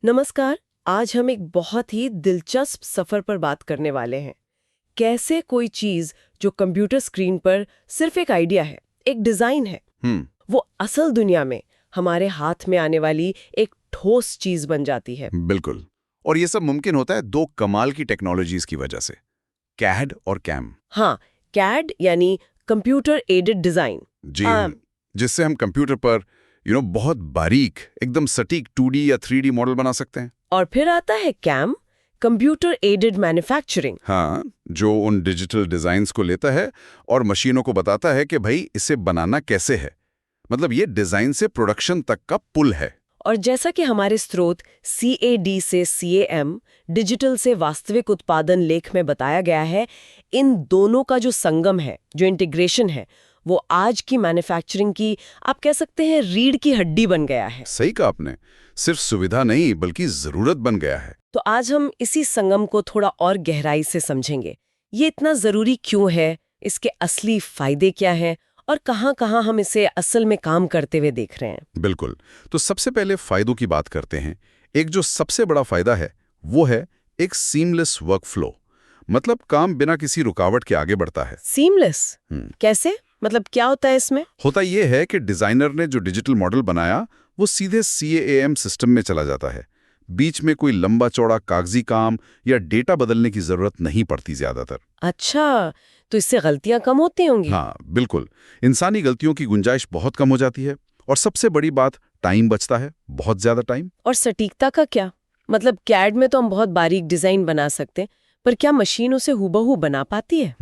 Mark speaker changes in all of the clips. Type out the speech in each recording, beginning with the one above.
Speaker 1: नमस्कार। आज हम एक बहुत ही दिलचस्प सफर पर बात करने वाले हैं। कैसे कोई चीज जो कंप्यूटर स्क्रीन पर सिर्फ एक आइडिया है, एक डिजाइन है, वो असल दुनिया में हमारे हाथ में आने वाली एक ठोस चीज बन जाती है।
Speaker 2: बिल्कुल। और ये सब मुमकिन होता है दो कमाल की टेक्नोलॉजीज की वजह से, कैड और कैम।
Speaker 1: हाँ, कैड यानी कंप्यूटर एडेड डिजाइन।
Speaker 2: जी जिससे हम कंप्यूटर पर बहुत बारीक, एकदम सटीक 2D या 3D मॉडल बना सकते हैं।
Speaker 1: और फिर आता है कैम, कंप्यूटर एडेड मैन्युफैक्चरिंग।
Speaker 2: हाँ, जो उन डिजिटल डिजाइन्स को लेता है और मशीनों को बताता है कि भाई इसे बनाना कैसे है। मतलब ये डिजाइन से प्रोडक्शन तक का पुल है।
Speaker 1: और जैसा कि हमारे स्रोत CAD से CAM, डिजिटल से वास्तविक उत्पादन लेख में बताया गया है, इन दोनों का जो संगम है, जो इंटीग्रेशन है, वो आज की मैन्युफैक्चरिंग की आप कह सकते हैं रीढ़ की हड्डी बन गया है।
Speaker 2: सही कहा आपने, सिर्फ सुविधा नहीं बल्कि जरूरत बन गया है।
Speaker 1: तो आज हम इसी संगम को थोड़ा और गहराई से समझेंगे। ये इतना जरूरी क्यों है, इसके असली फायदे क्या हैं और कहाँ-कहाँ हम इसे असल में काम करते हुए देख रहे हैं।
Speaker 2: बिल्कुल। तो सबसे पहले फायदों की बात करते हैं। एक जो सबसे बड़ा फायदा है वो है एक सीमलेस वर्कफ्लो। मतलब काम बिना किसी रुकावट के आगे बढ़ता है।
Speaker 1: सीमलेस कैसे? मतलब क्या होता है इसमें?
Speaker 2: होता ये है कि डिजाइनर ने जो डिजिटल मॉडल बनाया वो सीधे CAM सिस्टम में चला जाता है। बीच में कोई लंबा चौड़ा कागजी काम या डेटा बदलने की जरूरत नहीं पड़ती ज्यादातर।
Speaker 1: अच्छा, तो इससे गलतियां कम होती होंगी।
Speaker 2: हाँ बिल्कुल, इंसानी गलतियों की गुंजाइश बहुत कम हो जाती है। और सबसे बड़ी बात, टाइम बचता है, बहुत ज्यादा टाइम।
Speaker 1: और सटीकता का क्या? मतलब कैड में तो हम बहुत बारीक डिजाइन बना सकते हैं, पर क्या मशीन उसे हूबहू बना पाती है?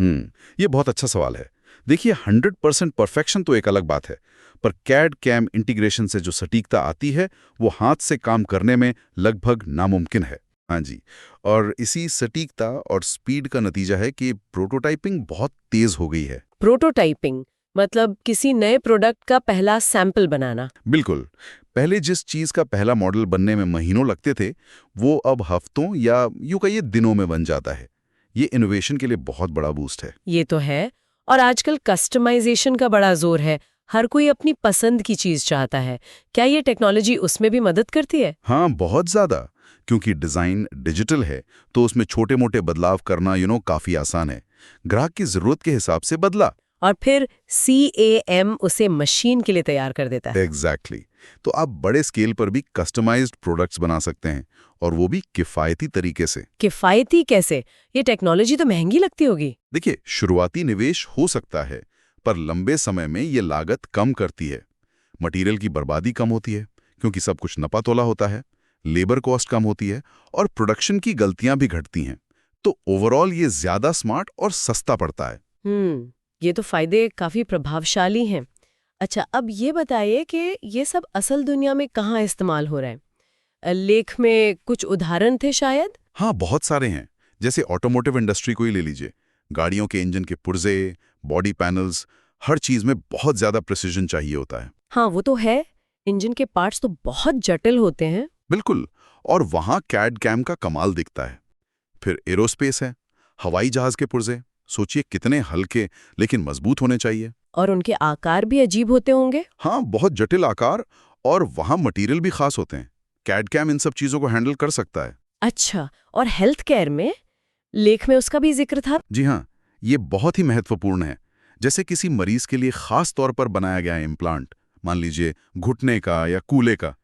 Speaker 2: ये बहुत अच्छा सवाल है। देखिए 100% परफेक्शन तो एक अलग बात है, पर कैड कैम इंटीग्रेशन से जो सटीकता आती है वो हाथ से काम करने में लगभग नामुमकिन है। हाँ जी, और इसी सटीकता और स्पीड का नतीजा है कि प्रोटोटाइपिंग बहुत तेज हो गई है।
Speaker 1: प्रोटोटाइपिंग मतलब किसी नए प्रोडक्ट का पहला सैंपल बनाना।
Speaker 2: बिल्कुल। पहले जिस चीज का पहला मॉडल बनने में महीनों लगते थे, वो अब हफ्तों या यूं कहिए दिनों में बन जाता है। ये इनोवेशन के लिए बहुत बड़ा बूस्ट है।
Speaker 1: ये तो है। और आजकल कस्टमाइजेशन का बड़ा जोर है। हर कोई अपनी पसंद की चीज चाहता है। क्या ये टेक्नोलॉजी उसमें भी मदद करती है?
Speaker 2: हाँ, बहुत ज्यादा। क्योंकि डिजाइन डिजिटल है तो उसमें छोटे मोटे बदलाव करना काफी आसान है। ग्राहक की जरूरत के हिसाब से बदला।
Speaker 1: और फिर CAM उसे मशीन के लिए तैयार कर देता है।
Speaker 2: एग्जैक्टली। तो आप बड़े स्केल पर भी कस्टमाइज्ड प्रोडक्ट्स बना सकते हैं, और वो भी किफायती तरीके से।
Speaker 1: किफायती कैसे? ये टेक्नोलॉजी तो महंगी लगती होगी।
Speaker 2: देखिए, शुरुआती निवेश हो सकता है, पर लंबे समय में ये लागत कम करती है। मटेरियल की बर्बादी कम होती है क्योंकि सब कुछ नपा तोला होता है, लेबर कॉस्ट कम होती है और प्रोडक्शन की गलतियां भी घटती हैं। तो ओवरऑल ये ज्यादा स्मार्ट और सस्ता पड़ता है।
Speaker 1: ये तो फायदे काफी प्रभावशाली हैं। अच्छा, अब ये बताइए कि ये सब असल दुनिया में कहाँ इस्तेमाल हो रहा है? लेख में कुछ उदाहरण थे शायद?
Speaker 2: हाँ, बहुत सारे हैं। जैसे ऑटोमोटिव इंडस्ट्री को ही ले लीजिए। गाड़ियों के इंजन के पुर्जे, बॉडी पैनल्स, हर चीज में बहुत ज्यादा प्रिसिजन चाहिए होता है।
Speaker 1: हाँ, वो तो है। इंजन के पार्ट्स तो बहुत जटिल होते हैं।
Speaker 2: बिल्कुल। और वहां कैड कैम का कमाल दिखता है। फिर एरोस्पेस है, हवाई जहाज के पुर्जे। सोचिए कितने हल्के लेकिन मजबूत होने चाहिए।
Speaker 1: और उनके आकार भी अजीब होते होंगे।
Speaker 2: हाँ, बहुत जटिल आकार, और वहां मटेरियल भी खास होते हैं। कैड कैम इन सब चीजों को हैंडल कर सकता है।
Speaker 1: अच्छा, और हेल्थ केयर में? लेख में उसका भी जिक्र था।
Speaker 2: जी हाँ, ये बहुत ही महत्वपूर्ण है। जैसे किसी मरीज के लिए खास तौर पर बनाया गया इम्प्लांट, मान लीजिए घुटने का या कूल्हे का,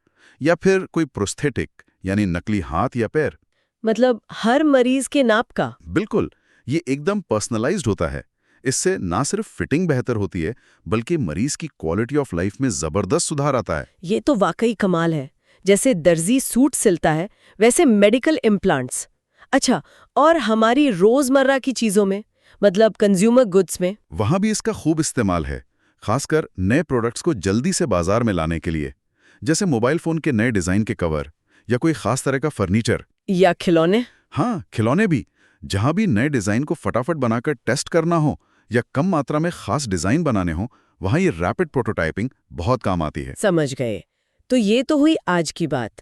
Speaker 2: या फिर कोई प्रोस्थेटिक यानी नकली हाथ या पैर।
Speaker 1: मतलब हर मरीज के नाप का?
Speaker 2: बिल्कुल, ये एकदम पर्सनलाइज्ड होता है। इससे ना सिर्फ फिटिंग बेहतर होती है, बल्कि मरीज की क्वालिटी ऑफ लाइफ में जबरदस्त सुधार आता है।
Speaker 1: ये तो वाकई कमाल है। जैसे दर्जी सूट सिलता है, वैसे मेडिकल इम्प्लांट्स। अच्छा, और हमारी रोजमर्रा की चीजों में, मतलब कंज्यूमर गुड्स में?
Speaker 2: वहां भी इसका खूब इस्तेमाल है, खासकर नए प्रोडक्ट्स को जल्दी से बाजार में लाने के लिए। जैसे मोबाइल फोन के नए डिजाइन के कवर या कोई खास तरह का फर्नीचर।
Speaker 1: या खिलौने?
Speaker 2: हाँ, खिलौने भी। जहां भी नए डिजाइन को फटाफट बनाकर टेस्ट करना हो या कम मात्रा में खास डिजाइन बनाने हो, वहां ये रैपिड प्रोटोटाइपिंग बहुत काम आती है।
Speaker 1: समझ गए। तो ये तो हुई आज की बात।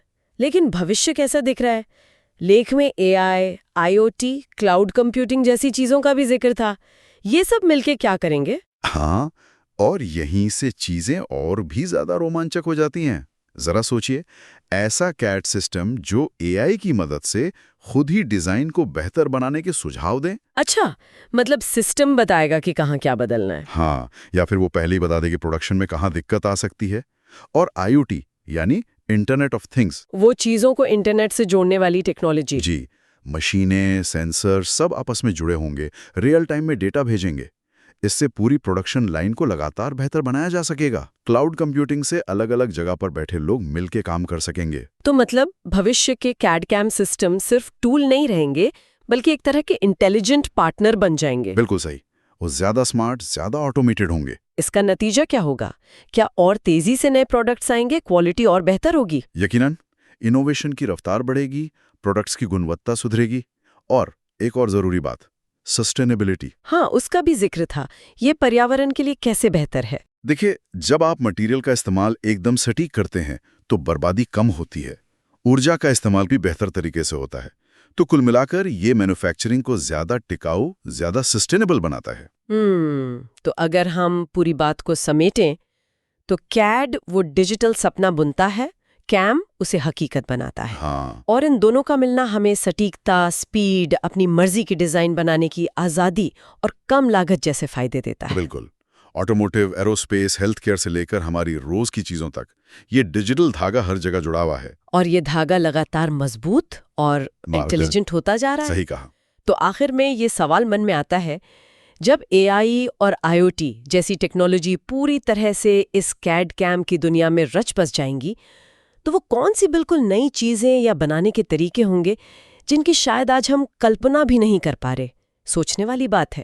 Speaker 1: लेकिन भविष्य कैसा दिख रहा है? लेख में AI, IoT, क्लाउड कंप्यूटिंग जैसी चीजों का भी जिक्र था। ये सब मिलके क्या करेंगे?
Speaker 2: हाँ, और यहीं से चीजें और भी ज्यादा रोमांचक हो जाती हैं। जरा सोचिए, ऐसा कैड सिस्टम जो एआई की मदद से खुद ही डिजाइन को बेहतर बनाने के सुझाव दें।
Speaker 1: अच्छा, मतलब सिस्टम बताएगा कि कहाँ क्या बदलना है।
Speaker 2: हाँ, या फिर वो पहले ही बता दे कि प्रोडक्शन में कहाँ दिक्कत आ सकती है। और IoT यानी इंटरनेट ऑफ थिंग्स,
Speaker 1: वो चीजों को इंटरनेट से जोड़ने वाली टेक्नोलॉजी।
Speaker 2: जी, मशीनें, सेंसर सब आपस में जुड़े होंगे, रियल टाइम में डेटा भेजेंगे। इससे पूरी प्रोडक्शन लाइन को लगातार बेहतर बनाया जा सकेगा। क्लाउड कंप्यूटिंग से अलग-अलग जगह पर बैठे लोग मिलके काम कर सकेंगे।
Speaker 1: तो मतलब भविष्य के कैड कैम सिस्टम सिर्फ टूल नहीं रहेंगे, बल्कि एक तरह के इंटेलिजेंट पार्टनर बन जाएंगे।
Speaker 2: बिल्कुल सही। वो ज्यादा स्मार्ट, ज्यादा ऑटोमेटेड होंगे।
Speaker 1: इसका नतीजा क्या होगा? क्या और तेजी से नए प्रोडक्ट्स आएंगे, क्वालिटी और बेहतर होगी?
Speaker 2: यकीनन, इनोवेशन की रफ्तार बढ़ेगी, प्रोडक्ट्स की गुणवत्ता सुधरेगी। और एक और जरूरी बात, सस्टेनेबिलिटी।
Speaker 1: हाँ, उसका भी जिक्र था। ये पर्यावरण के लिए कैसे बेहतर है?
Speaker 2: देखिए, जब आप मटेरियल का इस्तेमाल एकदम सटीक करते हैं तो बर्बादी कम होती है। ऊर्जा का इस्तेमाल भी बेहतर तरीके से होता है। तो कुल मिलाकर ये मैन्युफैक्चरिंग को ज्यादा टिकाऊ, ज्यादा सस्टेनेबल बनाता है।
Speaker 1: तो अगर हम पूरी बात को समेटें तो कैड वो डिजिटल सपना बुनता है, कैम उसे हकीकत बनाता है।
Speaker 2: हाँ,
Speaker 1: और इन दोनों का मिलना हमें सटीकता, स्पीड, अपनी मर्जी की डिजाइन बनाने की आजादी और कम लागत जैसे फायदे देता है।
Speaker 2: बिल्कुल। ऑटोमोटिव, एरोस्पेस, हेल्थ केयर से लेकर हमारी रोज की चीजों तक ये डिजिटल धागा हर जगह जुड़ा हुआ है।
Speaker 1: और ये धागा लगातार मजबूत और इंटेलिजेंट होता जा रहा है।
Speaker 2: सही कहा।
Speaker 1: तो आखिर में ये सवाल मन में आता है, जब AI और IoT जैसी टेक्नोलॉजी पूरी तरह से इस कैड कैम की दुनिया में रच बस जाएंगी, तो वो कौन सी बिल्कुल नई चीजें या बनाने के तरीके होंगे जिनकी शायद आज हम कल्पना भी नहीं कर पा रहे। सोचने वाली बात है।